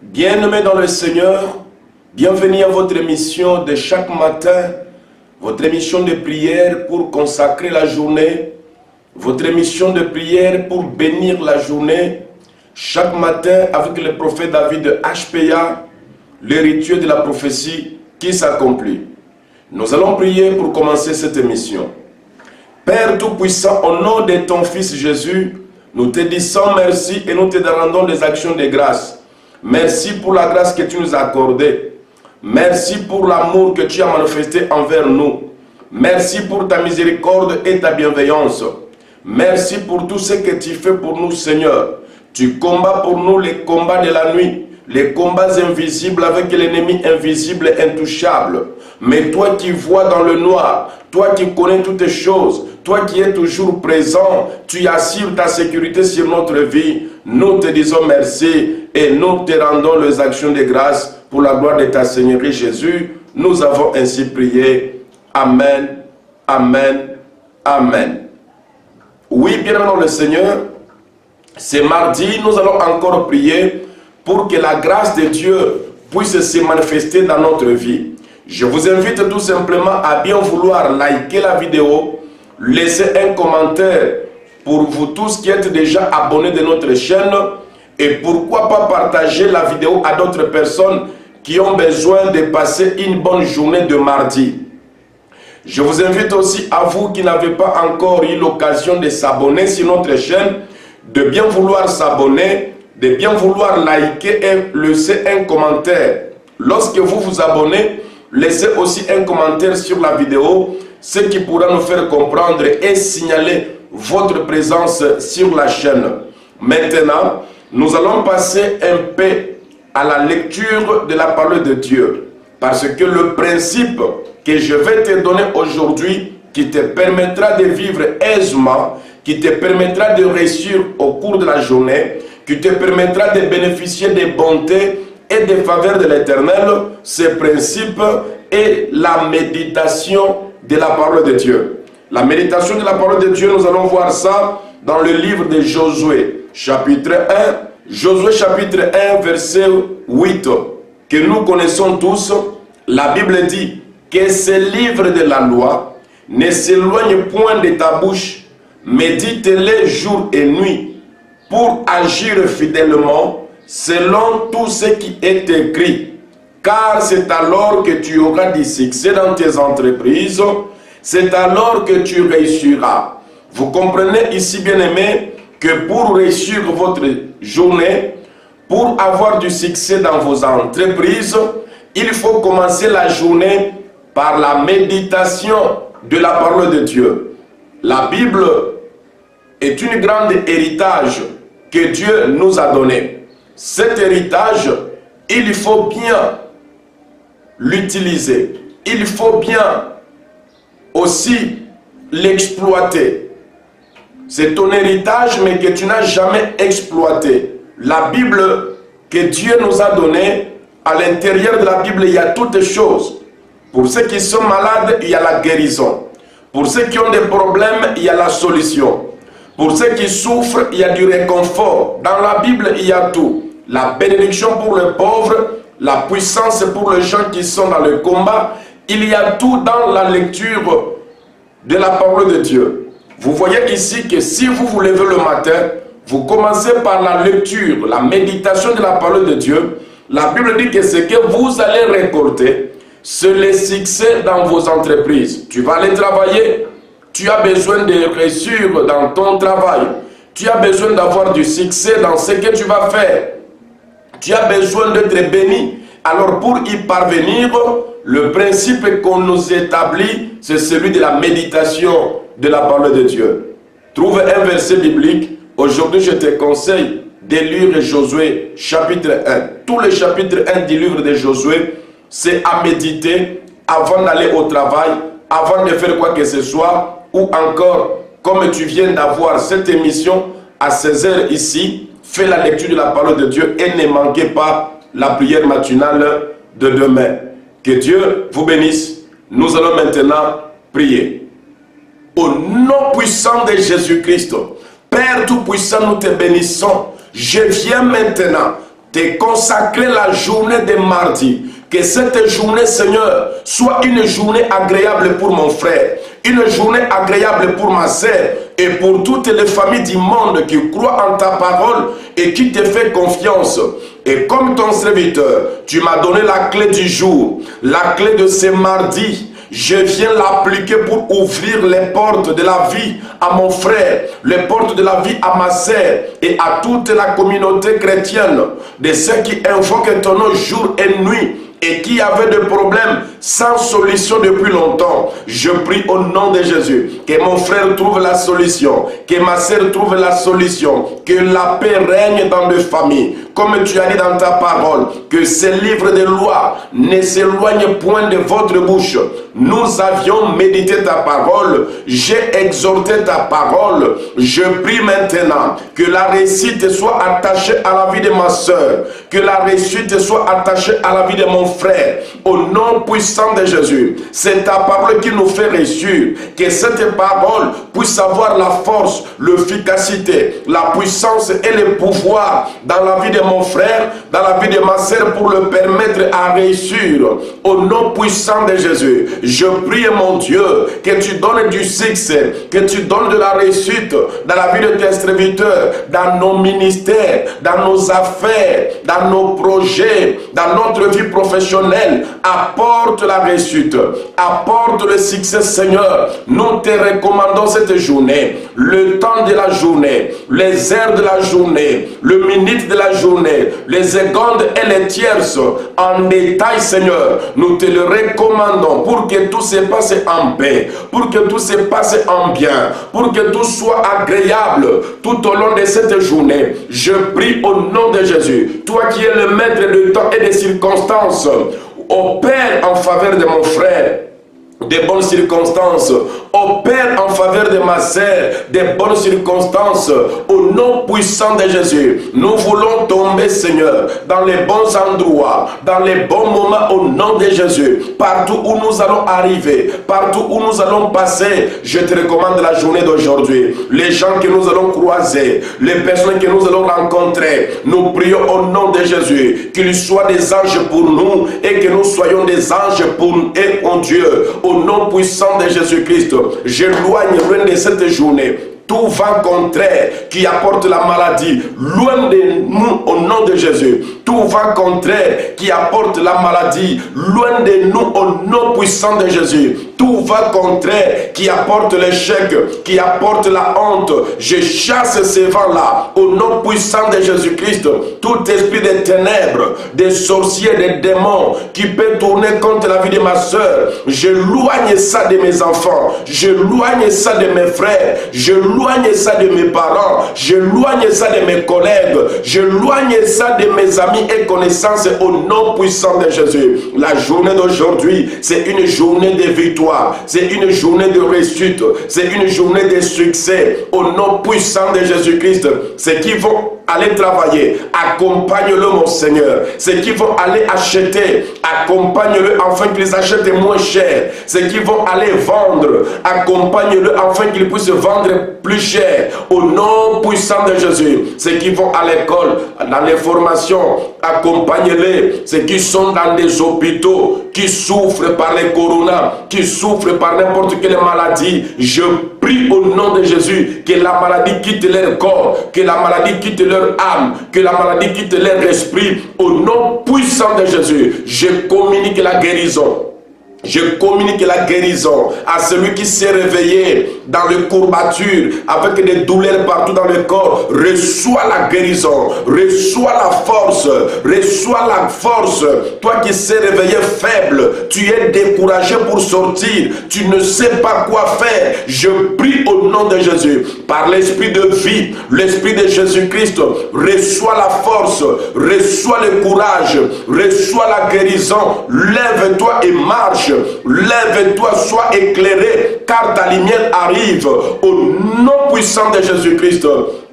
Bien-aimés dans le Seigneur, bienvenue à votre émission de chaque matin, votre émission de prière pour consacrer la journée, votre émission de prière pour bénir la journée, chaque matin avec le prophète David de HPA, le rituel de la prophétie qui s'accomplit. Nous allons prier pour commencer cette émission. Père Tout-Puissant, au nom de ton Fils Jésus, nous te disons merci et nous te rendons des actions de grâce. Merci pour la grâce que tu nous as accordée. Merci pour l'amour que tu as manifesté envers nous. Merci pour ta miséricorde et ta bienveillance. Merci pour tout ce que tu fais pour nous, Seigneur. Tu combats pour nous les combats de la nuit, les combats invisibles avec l'ennemi invisible et intouchable. Mais toi qui vois dans le noir, toi qui connais toutes les choses, toi qui es toujours présent, tu assures ta sécurité sur notre vie. Nous te disons merci et nous te rendons les actions de grâce pour la gloire de ta Seigneurie Jésus. Nous avons ainsi prié. Amen, amen, amen. Oui, bien dans le Seigneur, ce mardi, nous allons encore prier pour que la grâce de Dieu puisse se manifester dans notre vie. Je vous invite tout simplement à bien vouloir liker la vidéo, laisser un commentaire pour vous tous qui êtes déjà abonnés de notre chaîne et pourquoi pas partager la vidéo à d'autres personnes qui ont besoin de passer une bonne journée de mardi. Je vous invite aussi à vous qui n'avez pas encore eu l'occasion de s'abonner sur notre chaîne, de bien vouloir s'abonner, de bien vouloir liker et laisser un commentaire. Lorsque vous vous abonnez, laissez aussi un commentaire sur la vidéo, ce qui pourra nous faire comprendre et signaler votre présence sur la chaîne. Maintenant, nous allons passer un peu à la lecture de la parole de Dieu. Parce que le principe que je vais te donner aujourd'hui, qui te permettra de vivre aisément, qui te permettra de réussir au cours de la journée, qui te permettra de bénéficier des bontés et des faveurs de l'Éternel, ce principe est la méditation de la parole de Dieu. La méditation de la parole de Dieu, nous allons voir ça dans le livre de Josué, chapitre 1. Josué, chapitre 1, verset 8, que nous connaissons tous. La Bible dit que ce livre de la loi ne s'éloigne point de ta bouche, médite-le jour et nuit, pour agir fidèlement selon tout ce qui est écrit. Car c'est alors que tu auras du succès dans tes entreprises, c'est alors que tu réussiras. Vous comprenez ici, bien-aimés, que pour réussir votre journée, pour avoir du succès dans vos entreprises, il faut commencer la journée par la méditation de la parole de Dieu. La Bible est une grande héritage que Dieu nous a donné. Cet héritage, il faut bien l'utiliser. Il faut bien aussi l'exploiter. C'est ton héritage, mais que tu n'as jamais exploité. La Bible que Dieu nous a donnée, à l'intérieur de la Bible, il y a toutes choses. Pour ceux qui sont malades, il y a la guérison. Pour ceux qui ont des problèmes, il y a la solution. Pour ceux qui souffrent, il y a du réconfort. Dans la Bible, il y a tout. La bénédiction pour les pauvres, la puissance pour les gens qui sont dans le combat. Il y a tout dans la lecture de la parole de Dieu. Vous voyez ici que si vous vous levez le matin, vous commencez par la lecture, la méditation de la parole de Dieu. La Bible dit que ce que vous allez récolter, c'est le succès dans vos entreprises. Tu vas aller travailler, tu as besoin de réussir dans ton travail. Tu as besoin d'avoir du succès dans ce que tu vas faire. Tu as besoin d'être béni. Alors pour y parvenir, le principe qu'on nous établit, c'est celui de la méditation de la parole de Dieu. Trouve un verset biblique. Aujourd'hui, je te conseille de lire Josué chapitre 1. Tous les chapitres 1 du livre de Josué, c'est à méditer avant d'aller au travail, avant de faire quoi que ce soit, ou encore, comme tu viens d'avoir cette émission à 16h ici, fais la lecture de la parole de Dieu et ne manquez pas la prière matinale de demain. Que Dieu vous bénisse. Nous allons maintenant prier. Au nom puissant de Jésus-Christ, Père Tout-Puissant, nous te bénissons. Je viens maintenant te consacrer la journée de mardi. Que cette journée, Seigneur, soit une journée agréable pour mon frère, une journée agréable pour ma sœur et pour toutes les familles du monde qui croient en ta parole et qui te font confiance. Et comme ton serviteur, tu m'as donné la clé du jour, la clé de ce mardi. Je viens l'appliquer pour ouvrir les portes de la vie à mon frère, les portes de la vie à ma sœur et à toute la communauté chrétienne, de ceux qui invoquent ton nom jour et nuit et qui avaient des problèmes sans solution depuis longtemps. Je prie au nom de Jésus que mon frère trouve la solution, que ma sœur trouve la solution, que la paix règne dans les familles. Comme tu as dit dans ta parole, que ce livre de loi ne s'éloigne point de votre bouche. Nous avions médité ta parole, j'ai exhorté ta parole. Je prie maintenant que la réussite soit attachée à la vie de ma soeur, que la réussite soit attachée à la vie de mon frère. Au nom puissant de Jésus, c'est ta parole qui nous fait réussir. Que cette parole puisse avoir la force, l'efficacité, la puissance et le pouvoir dans la vie de mon frère, dans la vie de ma sœur pour le permettre à réussir. Au nom puissant de Jésus, je prie mon Dieu que tu donnes du succès, que tu donnes de la réussite dans la vie de tes serviteurs, dans nos ministères, dans nos affaires, dans nos projets, dans notre vie professionnelle. Apporte la réussite, apporte le succès, Seigneur. Nous te recommandons cette journée, le temps de la journée, les heures de la journée, le minute de la journée, les secondes et les tierces en détail, Seigneur. Nous te le recommandons pour que tout se passe en paix, pour que tout se passe en bien, pour que tout soit agréable tout au long de cette journée. Je prie au nom de Jésus, toi qui es le maître du temps et des circonstances, opère en faveur de mon frère des bonnes circonstances, opère en faveur de ma sœur des bonnes circonstances, au nom puissant de Jésus. Nous voulons tomber, Seigneur, dans les bons endroits, dans les bons moments, au nom de Jésus. Partout où nous allons arriver, partout où nous allons passer, je te recommande la journée d'aujourd'hui. Les gens que nous allons croiser, les personnes que nous allons rencontrer, nous prions au nom de Jésus, qu'ils soient des anges pour nous et que nous soyons des anges pour Dieu. Au nom puissant de Jésus-Christ, j'éloigne loin de cette journée tout vent contraire qui apporte la maladie, loin de nous au nom de Jésus. Tout vent contraire qui apporte la maladie, loin de nous au nom puissant de Jésus. Tout vent contraire qui apporte l'échec, qui apporte la honte, je chasse ces vents-là au nom puissant de Jésus-Christ. Tout esprit des ténèbres, des sorciers, des démons qui peut tourner contre la vie de ma soeur, je loigne ça de mes enfants, je loigne ça de mes frères, je loigne ça de mes parents, je loigne ça de mes collègues, je loigne ça de mes amis et connaissances au nom puissant de Jésus. La journée d'aujourd'hui, c'est une journée de victoire, c'est une journée de réussite, c'est une journée de succès au nom puissant de Jésus-Christ. Ceux qui vont aller travailler, accompagne-le mon Seigneur. Ceux qui vont aller acheter, accompagne-le afin qu'ils achètent moins cher. Ceux qui vont aller vendre, accompagne-le afin qu'ils puissent vendre plus cher au nom puissant de Jésus. Ceux qui vont à l'école, dans les formations, accompagnez-les. Ceux qui sont dans des hôpitaux, qui souffrent par les coronas, qui souffrent par n'importe quelle maladie, je prie au nom de Jésus que la maladie quitte leur corps, que la maladie quitte leur âme, que la maladie quitte leur esprit. Au nom puissant de Jésus, je communique la guérison. Je communique la guérison à celui qui s'est réveillé dans les courbatures, avec des douleurs partout dans le corps. Reçois la guérison, reçois la force, reçois la force. Toi qui s'est réveillé faible, tu es découragé pour sortir, tu ne sais pas quoi faire. Je prie au nom de Jésus, par l'esprit de vie, l'esprit de Jésus-Christ, reçois la force, reçois le courage, reçois la guérison. Lève-toi et marche. Lève-toi, sois éclairé, car ta lumière arrive au nom puissant de Jésus-Christ.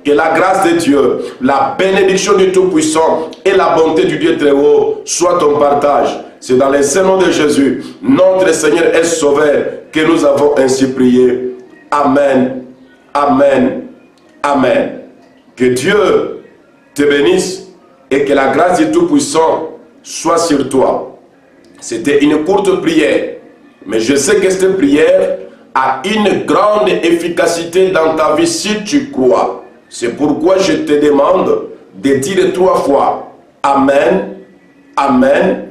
Que la grâce de Dieu, la bénédiction du Tout-Puissant et la bonté du Dieu très haut soit ton partage. C'est dans le Saint nom de Jésus, notre Seigneur et Sauveur, que nous avons ainsi prié. Amen, amen, amen. Que Dieu te bénisse et que la grâce du Tout-Puissant soit sur toi. C'était une courte prière, mais je sais que cette prière a une grande efficacité dans ta vie si tu crois. C'est pourquoi je te demande de dire 3 fois Amen, Amen,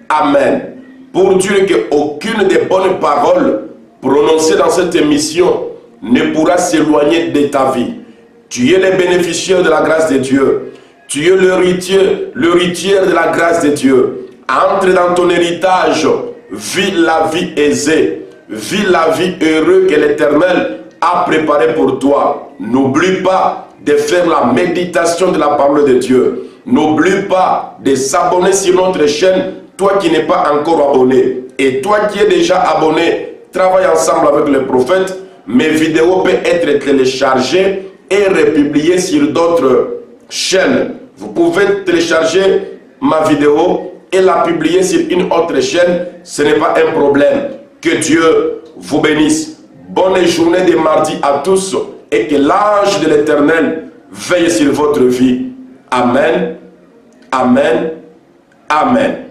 Amen. Pour dire qu'aucune des bonnes paroles prononcées dans cette émission ne pourra s'éloigner de ta vie. Tu es le bénéficiaire de la grâce de Dieu. Tu es l'héritier de la grâce de Dieu. Entre dans ton héritage, vis la vie aisée, vis la vie heureuse que l'Éternel a préparée pour toi. N'oublie pas de faire la méditation de la parole de Dieu. N'oublie pas de s'abonner sur notre chaîne, toi qui n'es pas encore abonné. Et toi qui es déjà abonné, travaille ensemble avec le prophète. Mes vidéos peuvent être téléchargées et republiées sur d'autres chaînes. Vous pouvez télécharger ma vidéo et la publier sur une autre chaîne. Ce n'est pas un problème. Que Dieu vous bénisse. Bonne journée de mardi à tous et que l'ange de l'Éternel veille sur votre vie. Amen. Amen. Amen.